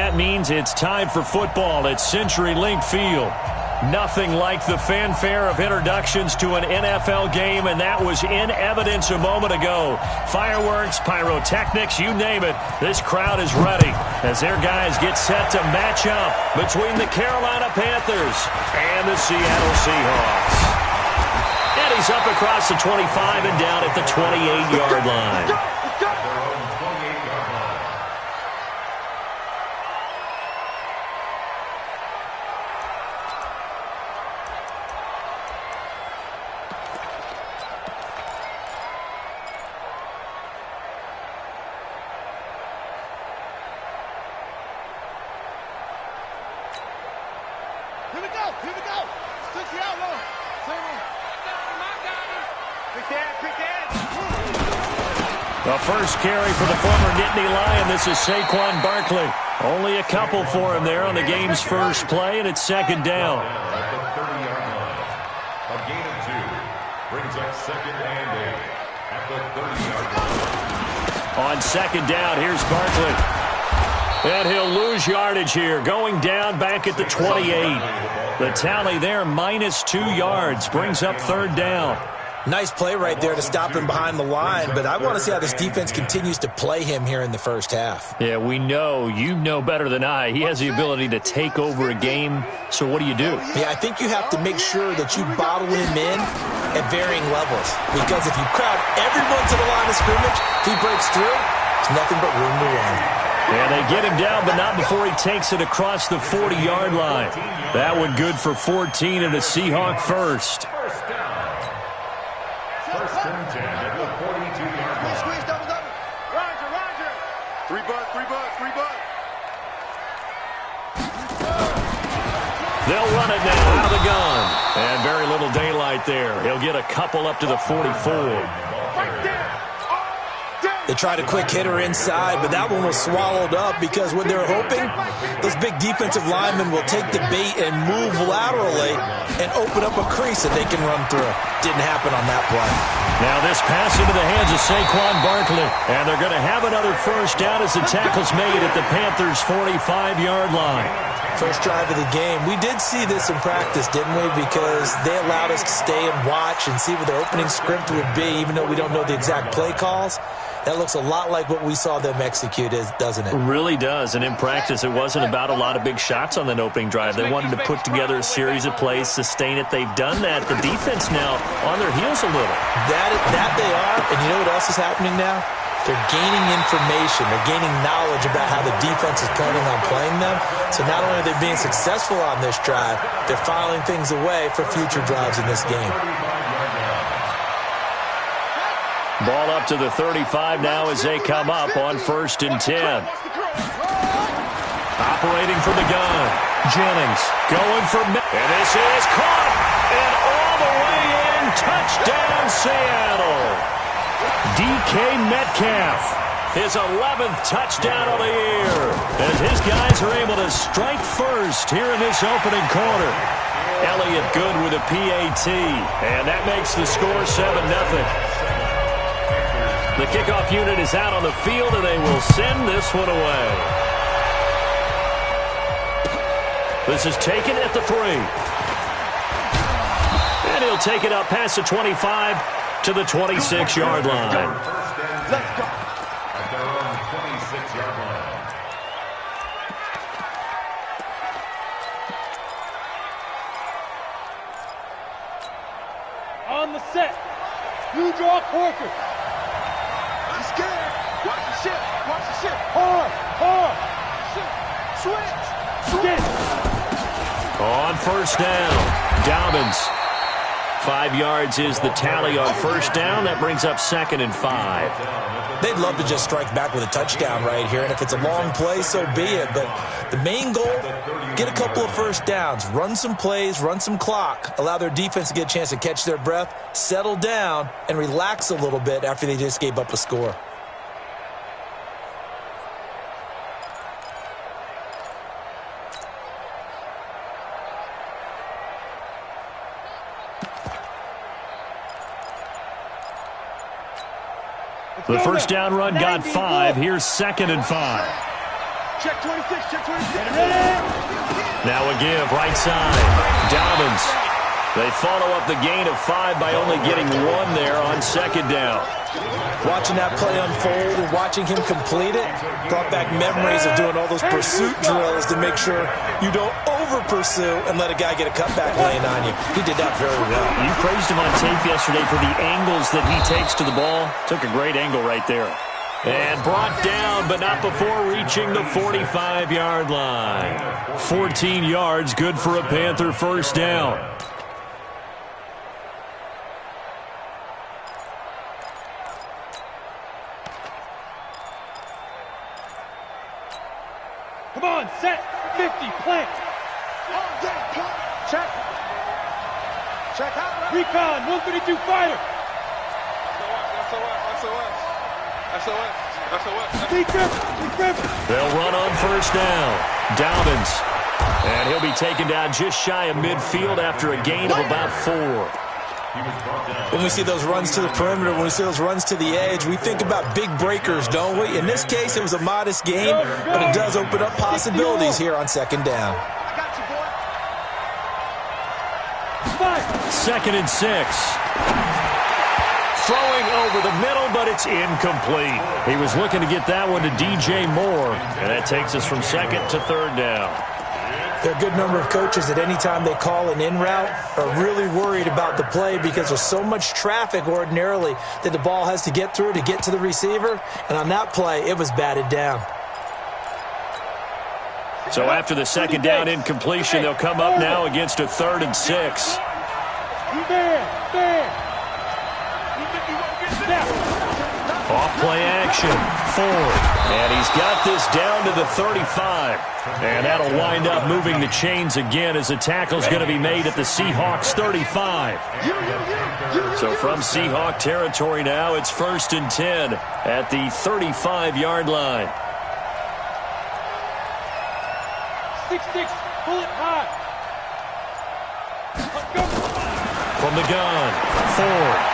that means it's time for football at CenturyLink Field. Nothing like the fanfare of introductions to an NFL game, and that was in evidence a moment ago. Fireworks, pyrotechnics, you name it. This crowd is ready as their guys get set to match up between the Carolina Panthers and the Seattle Seahawks. And he's up across the 25 and down at the 28-yard line. The first carry for the former Nittany Lion. This is Saquon Barkley. Only a couple for him there on the game's first play, and it's second down. At the 30-yard line, a gain of 2 brings up second and 8 at the 30-yard line. On second down, here's Barkley. And he'll lose yardage here, going down back at the 28. The tally there, -2 yards, brings up third down. Nice play right there to stop him behind the line, but I want to see how this defense continues to play him here in the first half. Yeah, we know. You know better than I. He has the ability to take over a game, so what do you do? Yeah, I think you have to make sure that you bottle him in at varying levels, because if you crowd everyone to the line of scrimmage, if he breaks through, it's nothing but room to run. Yeah, they get him down, but not before he takes it across the 40-yard line. That one good for 14 and a Seahawk first. First and 10 at the 42-yard line. Squeeze, double. Roger. 3 bucks. They'll run it now out of the gun. And very little daylight there. He'll get a couple up to the 44. They tried a quick hitter inside, but that one was swallowed up because what they're hoping, those big defensive linemen will take the bait and move laterally and open up a crease that they can run through. Didn't happen on that play. Now this pass into the hands of Saquon Barkley. And they're going to have another first down as the tackle's made at the Panthers' 45-yard line. First drive of the game. We did see this in practice, didn't we? Because they allowed us to stay and watch and see what their opening script would be, even though we don't know the exact play calls. That looks a lot like what we saw them execute, doesn't it? It really does. And in practice, it wasn't about a lot of big shots on that opening drive. They wanted to put together a series of plays, sustain it. They've done that. The defense now on their heels a little. That they are. And you know what else is happening now? They're gaining information. They're gaining knowledge about how the defense is planning on playing them. So not only are they being successful on this drive, they're filing things away for future drives in this game. Ball up to the 35 now as they come up on 1st and 10. Operating from the gun. Jennings going for... And this is caught. And all the way in. Touchdown, Seattle. DK Metcalf. His 11th touchdown of the year. As his guys are able to strike first here in this opening quarter. Elliott good with a PAT. And that makes the score 7-0. The kickoff unit is out on the field, and they will send this one away. This is taken at the 3. And he'll take it up past the 25 to the 26-yard line. Let's go. At their own 26-yard line. On the set. You draw Corker. Watch the ship. Hard. Switch. On first down, Dobbins. 5 yards is the tally on first down. That brings up 2nd and 5. They'd love to just strike back with a touchdown right here, and if it's a long play, so be it. But the main goal, get a couple of first downs, run some plays, run some clock, allow their defense to get a chance to catch their breath, settle down, and relax a little bit after they just gave up a score. The first down run got 5. Here's 2nd and 5. Check 26, check 26. Now a give, right side. Dobbins. They follow up the gain of 5 by only getting 1 there on second down. Watching that play unfold and watching him complete it brought back memories of doing all those pursuit drills to make sure you don't over-pursue and let a guy get a cutback lane on you. He did that very well. You praised him on tape yesterday for the angles that he takes to the ball. Took a great angle right there. And brought down, but not before reaching the 45-yard line. 14 yards, good for a Panther first down. Come on, set, 50, plant. Check. Check out. Recon, 132 fighter. SOS. Be careful. They'll run on first down. Dobbins. And he'll be taken down just shy of midfield after a gain of about 4. When we see those runs to the perimeter, when we see those runs to the edge, we think about big breakers, don't we? In this case, it was a modest gain, but it does open up possibilities here on second down. I got you, boy. 2nd and 6. Throwing over the middle, but it's incomplete. He was looking to get that one to DJ Moore, and that takes us from 2nd to 3rd down. There are a good number of coaches that any time they call an in route are really worried about the play because there's so much traffic ordinarily that the ball has to get through to get to the receiver. And on that play, it was batted down. So after the 2nd down incompletion, they'll come up now against a 3rd and 6. Off play action. Ford. And he's got this down to the 35. And that'll wind up moving the chains again as the tackle's going to be made at the Seahawks 35. So from Seahawk territory now, it's 1st and 10 at the 35-yard line. 6-6, pull it high. From the gun, Ford.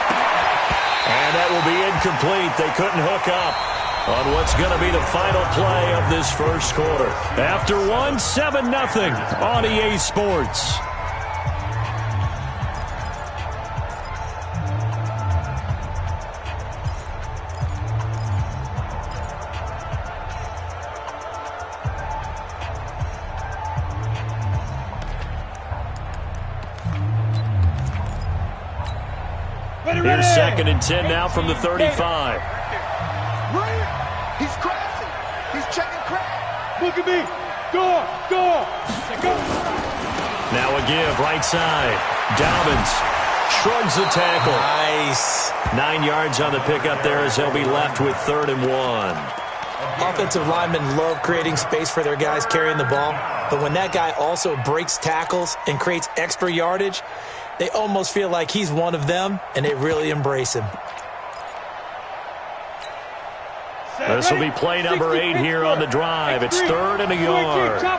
And that will be incomplete. They couldn't hook up on what's going to be the final play of this first quarter. After 7-0 on EA Sports. Here's 2nd and 10 now from the 35. He's crashing. He's checking crack. Look at me. Go. Now a give, right side. Dobbins shrugs the tackle. Nice. 9 yards on the pickup there as they'll be left with 3rd and 1. Offensive linemen love creating space for their guys carrying the ball, but when that guy also breaks tackles and creates extra yardage, they almost feel like he's one of them, and they really embrace him. This will be play number 8 here on the drive. It's 3rd and a yard. Check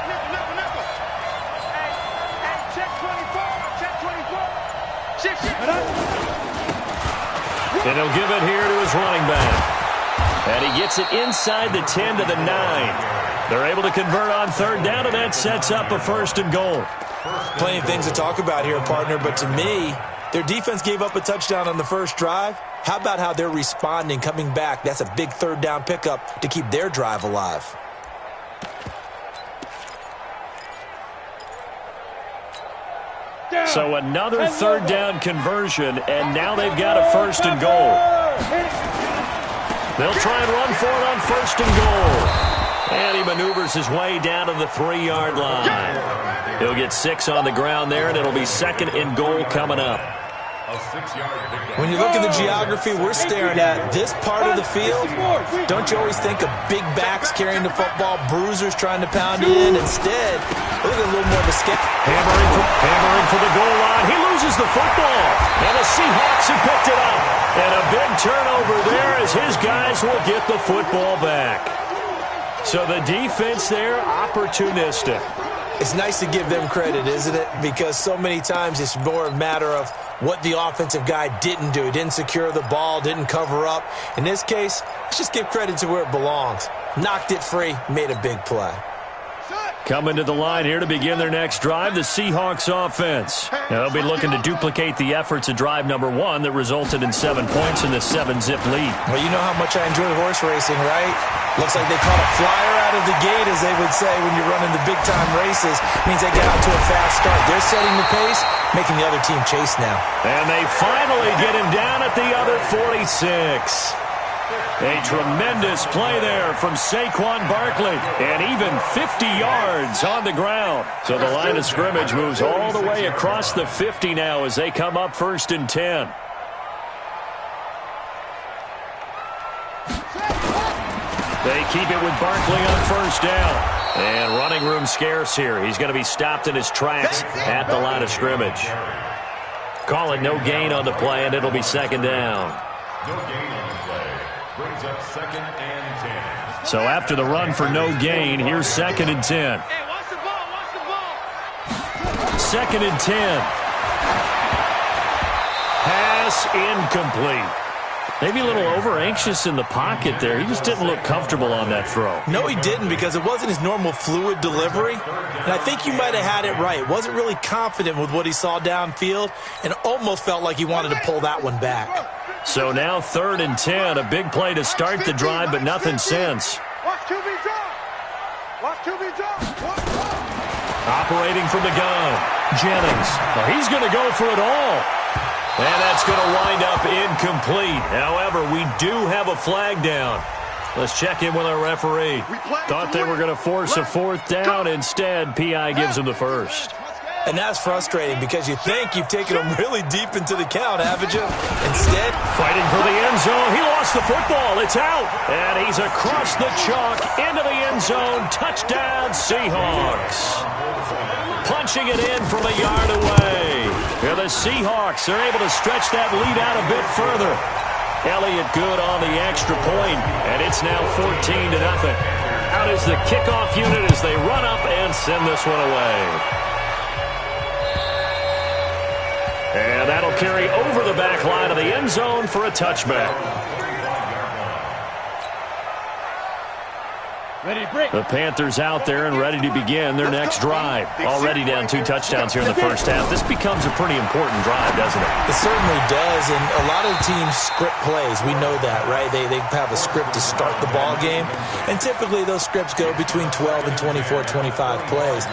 nickel. Hey, check 24. Check 24. And he'll give it here to his running back. And he gets it inside the 10 to the 9. They're able to convert on 3rd down, and that sets up a 1st and goal. Plenty of things to talk about here, partner, but to me, their defense gave up a touchdown on the first drive. How about how they're responding, coming back? That's a big 3rd down pickup to keep their drive alive. So another 3rd down conversion, and now they've got a 1st and goal. They'll try and run for it on 1st and goal. And he maneuvers his way down to the 3-yard line. He'll get 6 on the ground there, and it'll be 2nd and goal coming up. When you look at the geography we're staring at, this part of the field, don't you always think of big backs carrying the football, bruisers trying to pound it in? Instead, look at a little more of a skip. Hammering for the goal line. He loses the football. And the Seahawks have picked it up. And a big turnover there as his guys will get the football back. So the defense there, opportunistic. It's nice to give them credit, isn't it? Because so many times it's more a matter of what the offensive guy didn't do. He didn't secure the ball, didn't cover up. In this case, let's just give credit to where it belongs. Knocked it free, made a big play. Coming to the line here to begin their next drive, the Seahawks offense. Now, they'll be looking to duplicate the efforts of drive number 1 that resulted in 7 points in the 7-zip lead. Well, you know how much I enjoy horse racing, right? Looks like they caught a flyer out of the gate, as they would say, when you're running the big-time races. Means they get out to a fast start. They're setting the pace, making the other team chase now. And they finally get him down at the other 46. A tremendous play there from Saquon Barkley, and even 50 yards on the ground. So the line of scrimmage moves all the way across the 50 now as they come up 1st and 10. They keep it with Barkley on 1st down. And running room scarce here. He's going to be stopped in his tracks at the line of scrimmage. Call it no gain on the play, and it'll be 2nd down. No gain on the play. Brings up 2nd and 10. So after the run for no gain, here's 2nd and 10. Hey, watch the ball, watch the ball. 2nd and 10. Pass incomplete. Maybe a little over-anxious in the pocket there. He just didn't look comfortable on that throw. No, he didn't, because it wasn't his normal fluid delivery. And I think you might have had it right. Wasn't really confident with what he saw downfield and almost felt like he wanted to pull that one back. So now 3rd and 10. A big play to start the drive, but nothing since. Watch QB drop. Watch QB drop. Operating from the gun, Jennings. Well, he's going to go for it all. And that's going to wind up incomplete. However, we do have a flag down. Let's check in with our referee. Thought they were going to force a 4th down. Instead, P.I. gives him the 1st. And that's frustrating because you think you've taken them really deep into the count, haven't you? Instead, fighting for the end zone. He lost the football. It's out. And he's across the chalk into the end zone. Touchdown, Seahawks. Punching it in from a yard away. Here the Seahawks are able to stretch that lead out a bit further. Elliott good on the extra point, and it's now 14-0. Out is the kickoff unit as they run up and send this one away. And that'll carry over the back line of the end zone for a touchback. The Panthers out there and ready to begin their next drive. Already down 2 touchdowns here in the first half. This becomes a pretty important drive, doesn't it? It certainly does, and a lot of teams script plays. We know that, right? They have a script to start the ball game, and typically those scripts go between 12 and 24, 25 plays.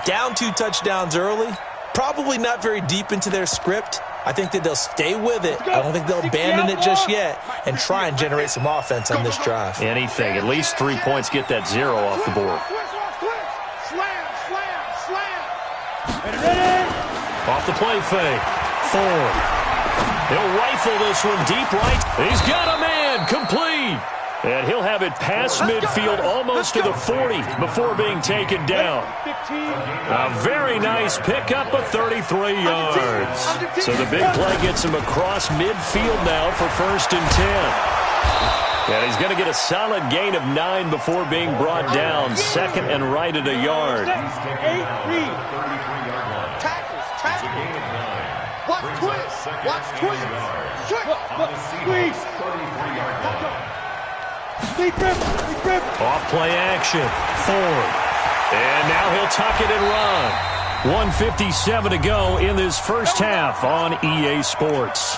Down 2 touchdowns early, probably not very deep into their script. I think that they'll stay with it. I don't think they'll abandon it just yet and try and generate some offense on this drive. Anything. At least 3 points, get that 0 off the board. Off the play fake. Ford. He'll rifle this one deep right. He's got a man. Complete. And he'll have it past midfield almost to the 40 before being taken down. A very nice pickup of 33 yards. So the big play gets him across midfield now for 1st and 10. And he's going to get a solid gain of 9 before being brought down. 2nd and right at a yard. Off play action. Ford. And now he'll tuck it and run. 1:57 to go in this first half on EA Sports.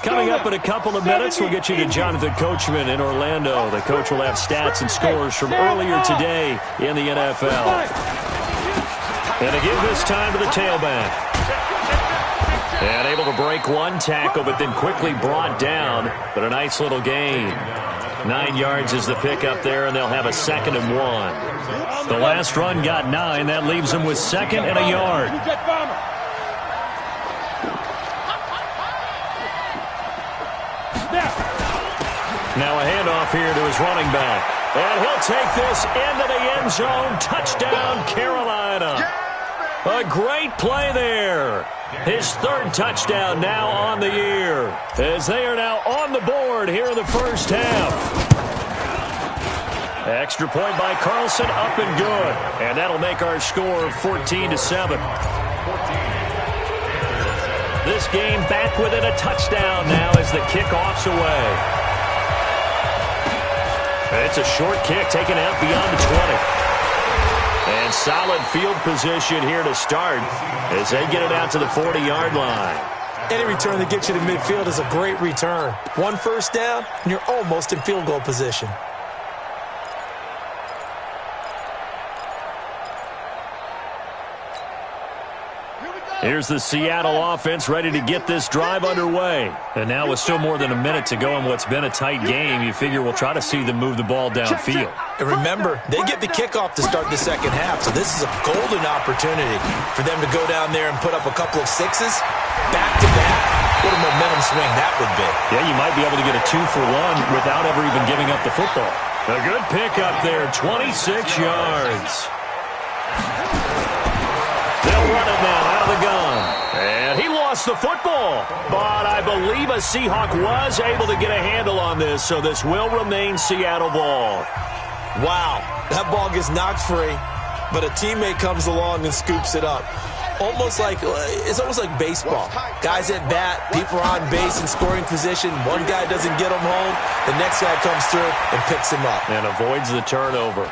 Coming up in a couple of minutes, we'll get you to Jonathan Coachman in Orlando. The coach will have stats and scores from earlier today in the NFL. And to give this time to the tailback. And able to break one tackle, but then quickly brought down. But a nice little gain. 9 yards is the pickup there, and they'll have a 2nd and 1. The last run got 9. That leaves them with 2nd and a yard. Now a handoff here to his running back. And he'll take this into the end zone. Touchdown, Carolina. A great play there. His 3rd touchdown now on the year, as they are now on the board here in the first half. Extra point by Carlson, up and good. And that'll make our score 14-7. This game back within a touchdown now as the kickoff's away. It's a short kick taken out beyond the 20. And solid field position here to start as they get it out to the 40-yard line. Any return that gets you to midfield is a great return. One first down, and you're almost in field goal position. Here's the Seattle offense ready to get this drive underway. And now with still more than a minute to go in what's been a tight game, you figure we'll try to see them move the ball downfield. And remember, they get the kickoff to start the second half, so this is a golden opportunity for them to go down there and put up a couple of sixes back-to-back. What a momentum swing that would be. Yeah, you might be able to get a 2-for-1 without ever even giving up the football. A good pickup there, 26 yards. They'll run it now out of the gun. And he lost the football. But I believe a Seahawk was able to get a handle on this, so this will remain Seattle ball. Wow, that ball gets knocked free, but a teammate comes along and scoops it up. It's almost like baseball. Guys at bat, people are on base in scoring position. One guy doesn't get him home. The next guy comes through and picks him up. And avoids the turnover.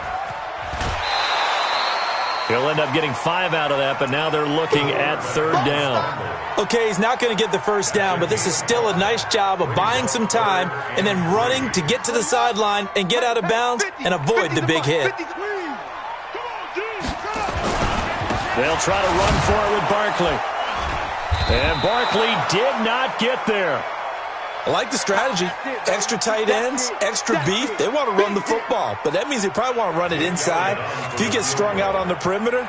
He'll end up getting 5 out of that, but now they're looking at third down. Okay, he's not going to get the first down, but this is still a nice job of buying some time and then running to get to the sideline and get out of bounds and avoid the big hit. They'll try to run for it with Barkley. And Barkley did not get there. I like the strategy. Extra tight ends, extra beef. They want to run the football, but that means they probably want to run it inside. If you get strung out on the perimeter,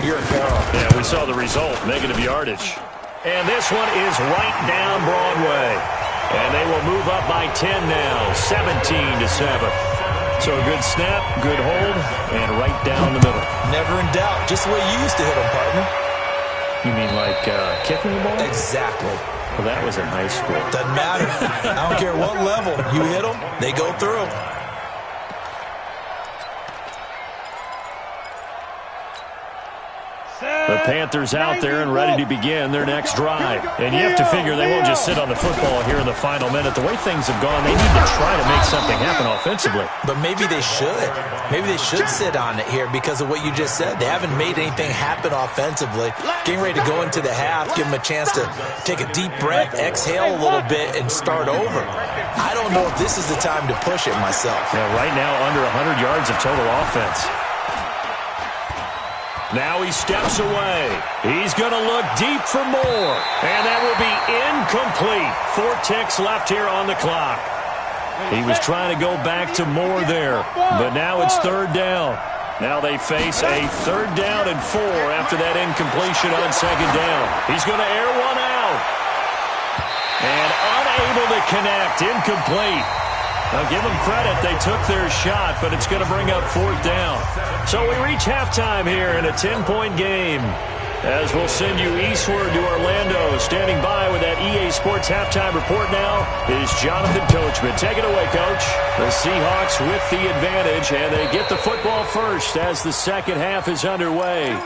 you're in peril. Yeah, we saw the result, negative yardage. And this one is right down Broadway. And they will move up by 10 now, 17-7. So a good snap, good hold, and right down the middle. Never in doubt. Just the way you used to hit them, partner. You mean like kicking the ball? Exactly. Well, that was in high school. Doesn't matter. I don't care what level. You hit them, they go through. The Panthers out there and ready to begin their next drive. And you have to figure they won't just sit on the football here in the final minute. The way things have gone, they need to try to make something happen offensively. But maybe they should. Maybe they should sit on it here because of what you just said. They haven't made anything happen offensively. Getting ready to go into the half, give them a chance to take a deep breath, exhale a little bit, and start over. I don't know if this is the time to push it myself. Yeah, right now under 100 yards of total offense. Now he steps away. He's going to look deep for more. And that will be incomplete. 4 ticks left here on the clock. He was trying to go back to more there. But now it's third down. Now they face a 3rd down and 4 after that incompletion on 2nd down. He's going to air one out. And unable to connect. Incomplete. Now, give them credit. They took their shot, but it's going to bring up 4th down. So we reach halftime here in a 10-point game. As we'll send you eastward to Orlando. Standing by with that EA Sports halftime report now is Jonathan Coachman. Take it away, Coach. The Seahawks with the advantage, and they get the football first as the second half is underway.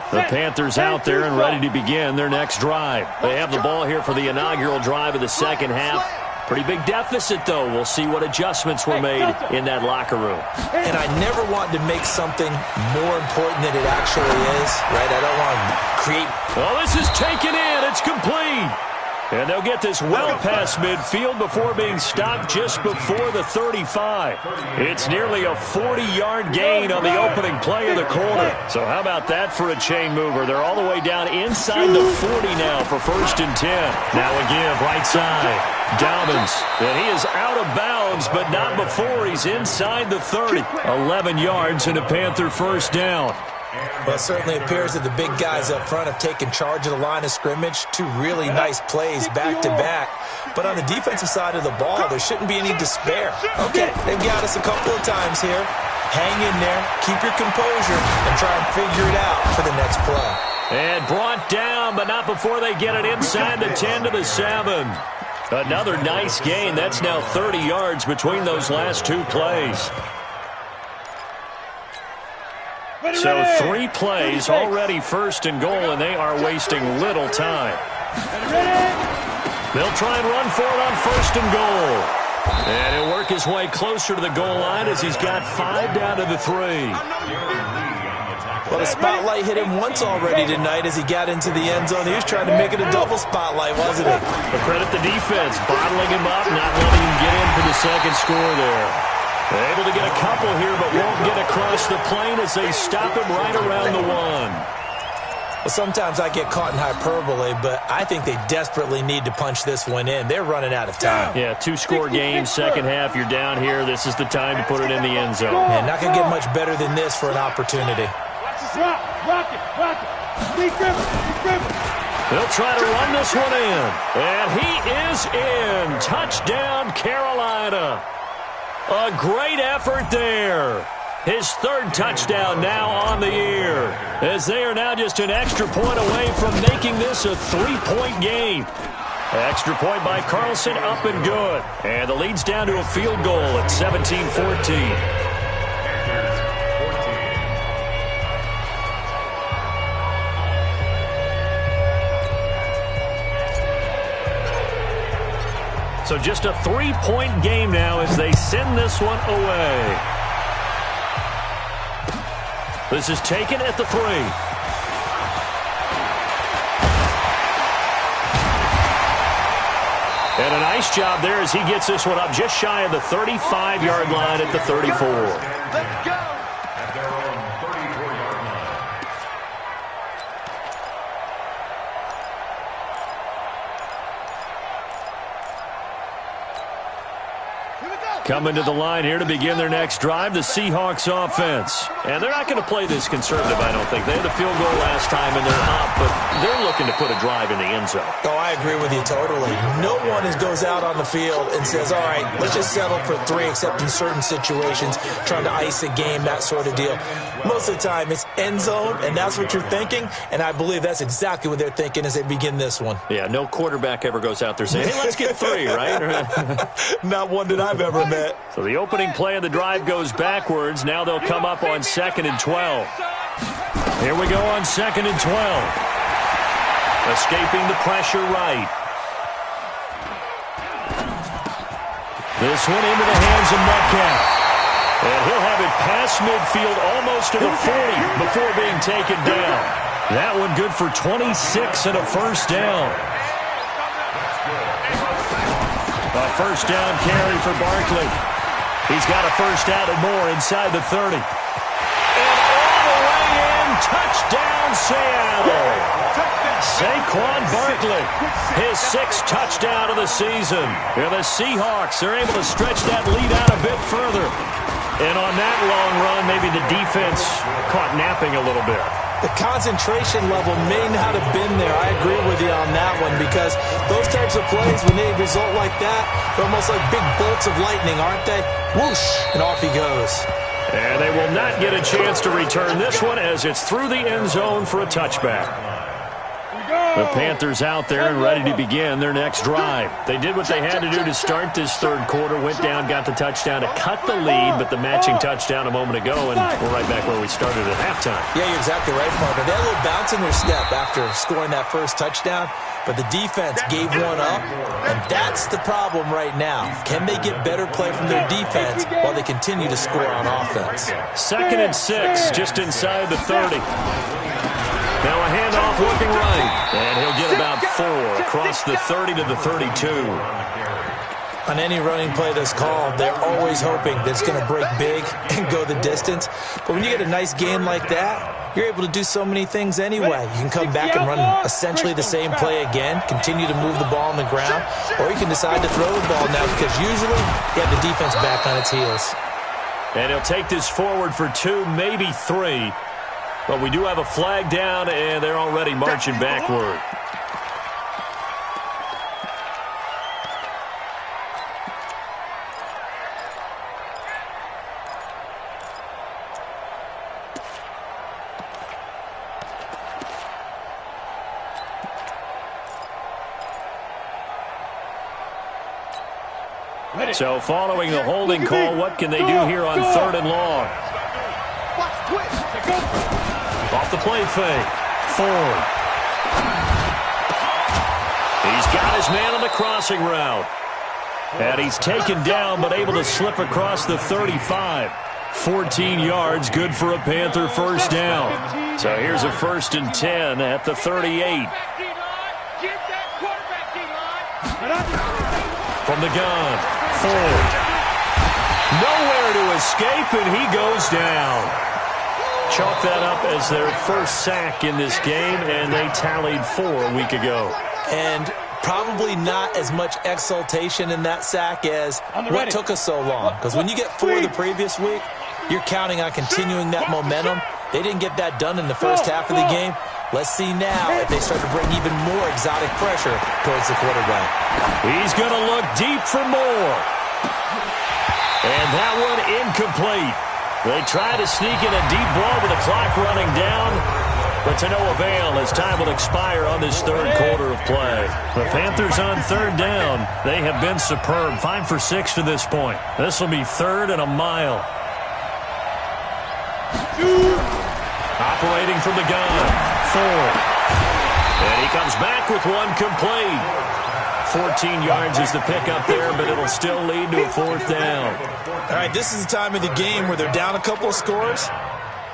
The Panthers out there and ready to begin their next drive. They have the ball here for the inaugural drive of the second half. Pretty big deficit, though. We'll see what adjustments were made in that locker room. And I never want to make something more important than it actually is, right? I don't want to create... Well, this is taken in. It's complete. And they'll get this well past midfield before being stopped just before the 35. It's nearly a 40-yard gain on the opening play of the quarter. So how about that for a chain mover? They're all the way down inside the 40 now for 1st and 10. Now a give right side. Dobbins. And he is out of bounds, but not before he's inside the 30. 11 yards and a Panther 1st down. Well, it certainly appears that the big guys up front have taken charge of the line of scrimmage. Two really nice plays back-to-back. But on the defensive side of the ball, there shouldn't be any despair. Okay, they've got us a couple of times here. Hang in there, keep your composure, and try and figure it out for the next play. And brought down, but not before they get it inside the 10 to the 7. Another nice gain. That's now 30 yards between those last two plays. So 3 plays, already first and goal, and they are wasting little time. They'll try and run for it on first and goal. And he'll work his way closer to the goal line as he's got 5 down to the 3. Well, the spotlight hit him once already tonight as he got into the end zone. He was trying to make it a double spotlight, wasn't he? But credit the defense, bottling him up, not letting him get in for the second score there. They're able to get a couple here, but won't get across the plane as they stop him right around the 1. Well, sometimes I get caught in hyperbole, but I think they desperately need to punch this one in. They're running out of time. Yeah, 2-score game, second half, you're down here. This is the time to put it in the end zone. Man, not going to get much better than this for an opportunity. Rock it. They'll try to run this one in. And he is in. Touchdown, Carolina. A great effort there. His 3rd touchdown now on the year, as they are now just an extra point away from making this a 3-point game. Extra point by Carlson, up and good. And the lead's down to a field goal at 17-14. So just a 3-point game now as they send this one away. This is taken at the 3. And a nice job there as he gets this one up just shy of the 35-yard line at the 34. Let's go. At their own 34-yard line. Coming to the line here to begin their next drive, the Seahawks offense. And they're not going to play this conservative, I don't think. They had the field goal last time, and they're up, but they're looking to put a drive in the end zone. Oh, I agree with you totally. No one goes out on the field and says, all right, let's just settle for 3, except in certain situations, trying to ice a game, that sort of deal. Most of the time, it's end zone, and that's what you're thinking, and I believe that's exactly what they're thinking as they begin this one. Yeah, no quarterback ever goes out there saying, hey, let's get 3, right? Not one that I've ever met. So the opening play of the drive goes backwards. Now they'll come up on 2nd and 12. Here we go on 2nd and 12. Escaping the pressure right. This one into the hands of Metcalf. And he'll have it past midfield almost to the 40 before being taken down. That one good for 26 and a first down. A first down carry for Barkley. He's got a first down and more inside the 30. And all the way in, touchdown Seattle. Saquon Barkley, his 6th touchdown of the season. And the Seahawks are able to stretch that lead out a bit further. And on that long run, maybe the defense caught napping a little bit. The concentration level may not have been there. I agree with you on that one because those types of plays, when they result like that, they're almost like big bolts of lightning, aren't they? Whoosh, and off he goes. And they will not get a chance to return this one as it's through the end zone for a touchback. The Panthers out there and ready to begin their next drive. They did what they had to do to start this 3rd quarter, went down, got the touchdown to cut the lead, but the matching touchdown a moment ago, and we're right back where we started at halftime. Yeah, you're exactly right, partner. They had a little bounce in their step after scoring that first touchdown, but the defense gave one up, and that's the problem right now. Can they get better play from their defense while they continue to score on offense? 2nd and 6, just inside the 30. Now a handoff looking right, and he'll get about 4 across the 30 to the 32. On any running play that's called, they're always hoping that it's going to break big and go the distance. But when you get a nice game like that, you're able to do so many things anyway. You can come back and run essentially the same play again, continue to move the ball on the ground, or you can decide to throw the ball now because usually you have the defense back on its heels. And he'll take this forward for 2, maybe 3. But we do have a flag down, and they're already marching backward. So following the holding call, what can they do here on 3rd and long? Off the play fake. Ford. He's got his man on the crossing route. And he's taken down but able to slip across the 35. 14 yards, good for a Panther first down. So here's a 1st and 10 at the 38. From the gun, Ford. Nowhere to escape, and he goes down. Chalk that up as their first sack in this game, and they tallied 4 a week ago. And probably not as much exultation in that sack as what took us so long. Because when you get 4 the previous week, you're counting on continuing that momentum. They didn't get that done in the first half of the game. Let's see now if they start to bring even more exotic pressure towards the quarterback. He's going to look deep for more. And that one incomplete. They try to sneak in a deep ball with the clock running down, but to no avail as time will expire on this 3rd quarter of play. The Panthers on 3rd down. They have been superb. 5 for 6 to this point. This will be 3rd and a mile. Operating from the gun. Ford. And he comes back with one complete. 14 yards is the pickup there, but it'll still lead to a 4th down. All right, this is the time of the game where they're down a couple of scores,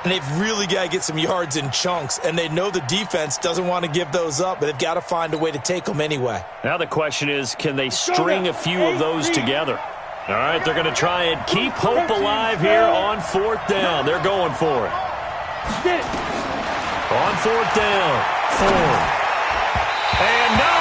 and they've really got to get some yards in chunks, and they know the defense doesn't want to give those up, but they've got to find a way to take them anyway. Now the question is, can they string a few of those together? All right, they're going to try and keep hope alive here on 4th down. They're going for it. On 4th down, Ford. And no,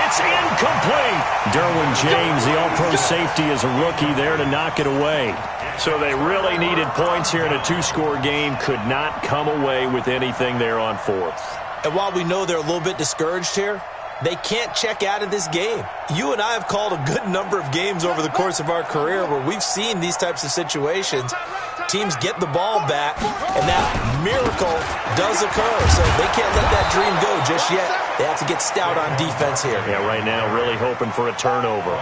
it's incomplete. Derwin James, the all-pro safety, is a rookie there to knock it away. So they really needed points here in a 2-score game. Could not come away with anything there on 4th. And while we know they're a little bit discouraged here, they can't check out of this game. You and I have called a good number of games over the course of our career where we've seen these types of situations. Teams get the ball back, and that miracle does occur. So they can't let that dream go just yet. They have to get stout on defense here. Yeah, right now really hoping for a turnover.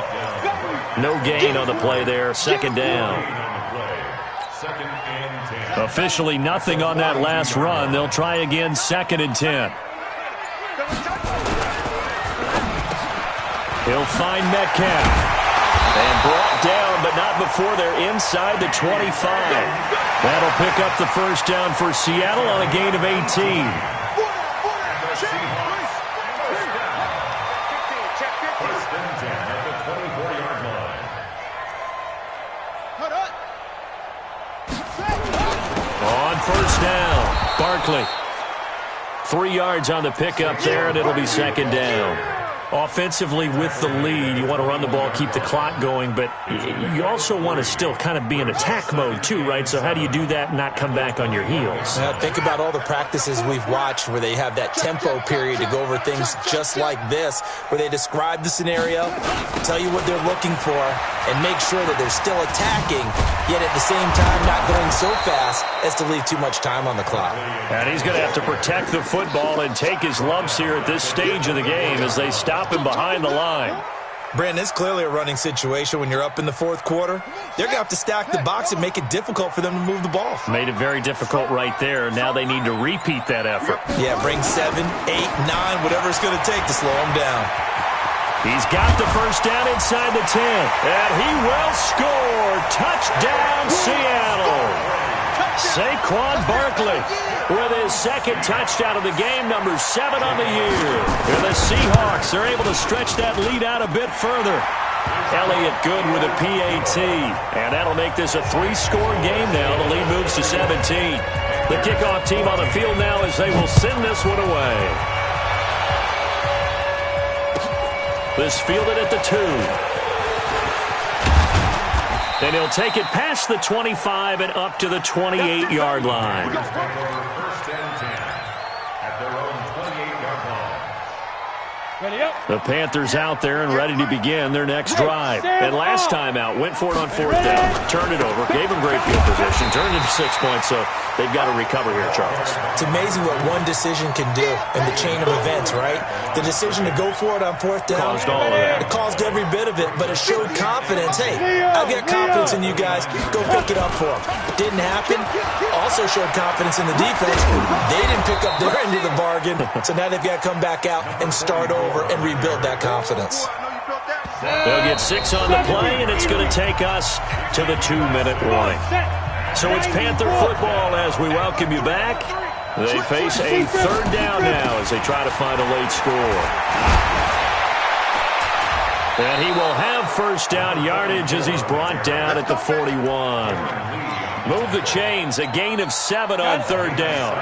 No gain on the play there. 2nd down. Officially nothing on that last run. They'll try again 2nd and 10. He'll find Metcalf. And brought down, but not before they're inside the 25. That'll pick up the first down for Seattle on a gain of 18. On 1st down, Barkley. 3 yards on the pickup there, and it'll be 2nd down. Offensively with the lead, you want to run the ball, keep the clock going, but you also want to still kind of be in attack mode too, right? So how do you do that and not come back on your heels? Think about all the practices we've watched where they have that tempo period to go over things just like this, where they describe the scenario, tell you what they're looking for, and make sure that they're still attacking, yet at the same time not going so fast as to leave too much time on the clock. And he's going to have to protect the football and take his lumps here at this stage of the game as they stop him behind the line. Brandon, it's clearly a running situation when you're up in the 4th quarter. They're going to have to stack the box and make it difficult for them to move the ball. Made it very difficult right there. Now they need to repeat that effort. Yeah, bring 7, 8, 9, whatever it's going to take to slow them down. He's got the first down inside the 10. And he will score. Touchdown, Seattle. Saquon Barkley with his 2nd touchdown of the game, number 7 on the year. And the Seahawks are able to stretch that lead out a bit further. Elliott good with a PAT. And that'll make this a 3-score game now. The lead moves to 17. The kickoff team on the field now as they will send this one away. This fielded at the 2. And he'll take it past the 25 and up to the 28-yard line. The Panthers out there and ready to begin their next drive. And last time out, went for it on 4th down, turned it over, gave them great field position, turned it into 6 points, so they've got to recover here, Charles. It's amazing what one decision can do in the chain of events, right? The decision to go for it on 4th down. Caused all of that. It caused every bit of it, but it showed confidence. Hey, I've got confidence in you guys. Go pick it up for them. Didn't happen. Also showed confidence in the defense. They didn't pick up their end of the bargain, so now they've got to come back out and start over and rebuild that confidence. They'll get 6 on the play, and it's going to take us to the 2-minute warning. So it's Panther football as we welcome you back. They face a 3rd down now as they try to find a late score. And he will have 1st down yardage as he's brought down at the 41. Move the chains, a gain of 7 on 3rd down.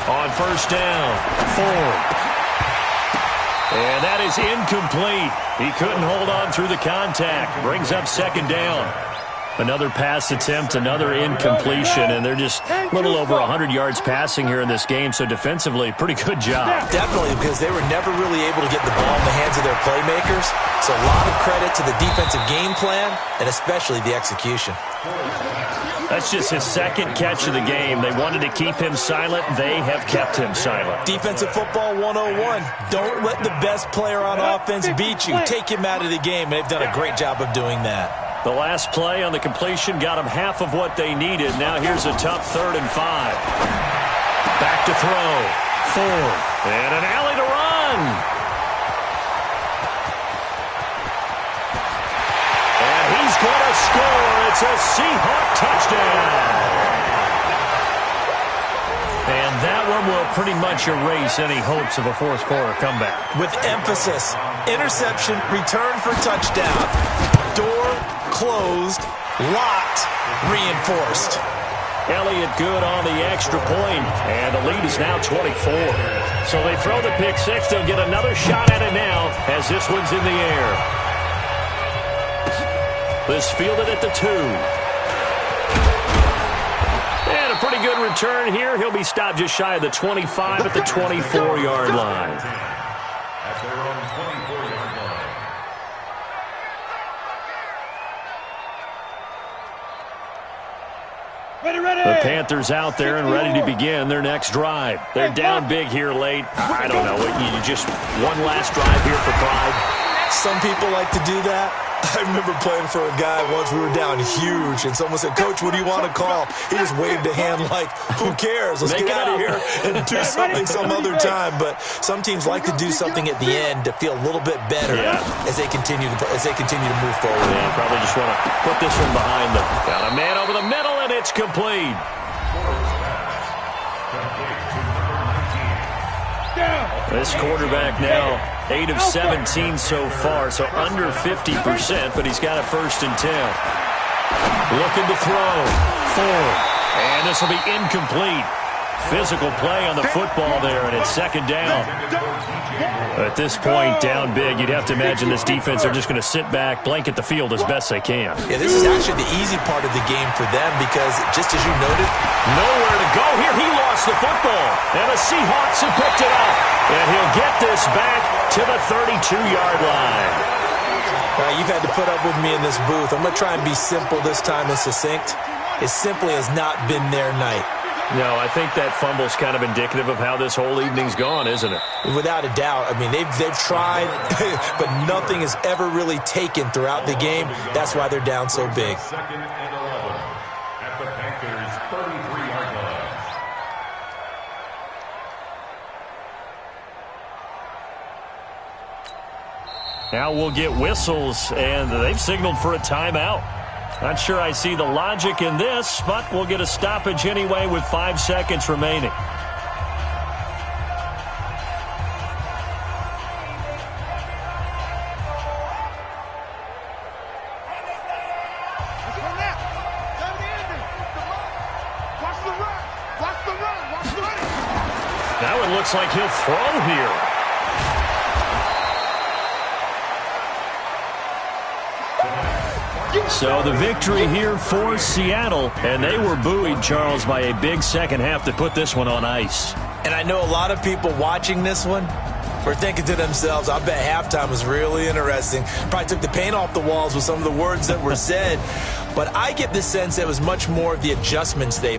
On 1st down, Ford. And that is incomplete. He couldn't hold on through the contact. Brings up 2nd down. Another pass attempt, another incompletion, and they're just a little over 100 yards passing here in this game, so defensively, pretty good job. Definitely, because they were never really able to get the ball in the hands of their playmakers. So a lot of credit to the defensive game plan, and especially the execution. That's just his 2nd catch of the game. They wanted to keep him silent. They have kept him silent. Defensive football 101. Don't let the best player on offense beat you. Take him out of the game, and they've done a great job of doing that. The last play on the completion got them half of what they needed. Now here's a tough 3rd and 5. Back to throw. Ford. And an alley to run. And he's going to score. It's a Seahawk touchdown. And that one will pretty much erase any hopes of a 4th quarter comeback. With emphasis, interception, return for touchdown. Door closed, locked, reinforced. Elliott good on the extra point, and the lead is now 24. So they throw the pick 6. They'll get another shot at it now as this one's in the air. This fielded at the 2. And a pretty good return here. He'll be stopped just shy of the 25 at the 24-yard line. At their own 24-yard line. The Panthers out there and ready to begin their next drive. They're down big here late. I don't know. You just one last drive here for pride. Some people like to do that. I remember playing for a guy once. We were down huge, and someone said, "Coach, what do you want to call?" He just waved a hand like, "Who cares? Let's get out of here and do something some other time." But some teams like to do something at the end to feel a little bit better as they continue to move forward. Yeah, probably just want to put this one behind them. Got a man over the middle, and it's complete. This quarterback now 8 of 17 so far, so under 50%, but he's got a 1st and 10. Looking to throw. Ford. And this will be incomplete. Physical play on the football there, and it's 2nd down. At this point, down big, you'd have to imagine this defense are just going to sit back, blanket the field as best they can. Yeah, this is actually the easy part of the game for them because, just as you noted, nowhere to go here. He lost the football, and the Seahawks have picked it up. And he'll get this back to the 32-yard line. You've had to put up with me in this booth. I'm going to try and be simple this time and succinct. It simply has not been their night. No, I think that fumble's kind of indicative of how this whole evening's gone, isn't it? Without a doubt. I mean, they've tried, but nothing is ever really taken throughout the game. That's why they're down so big. 2nd and 11 at the Panthers' 33-yard line. Now we'll get whistles, and they've signaled for a timeout. Not sure I see the logic in this, but we'll get a stoppage anyway with 5 seconds remaining. Now it looks like he'll throw here. So the victory here for Seattle, and they were buoyed, Charles, by a big second half to put this one on ice. And I know a lot of people watching this one were thinking to themselves, I bet halftime was really interesting. Probably took the paint off the walls with some of the words that were said. But I get the sense it was much more of the adjustments they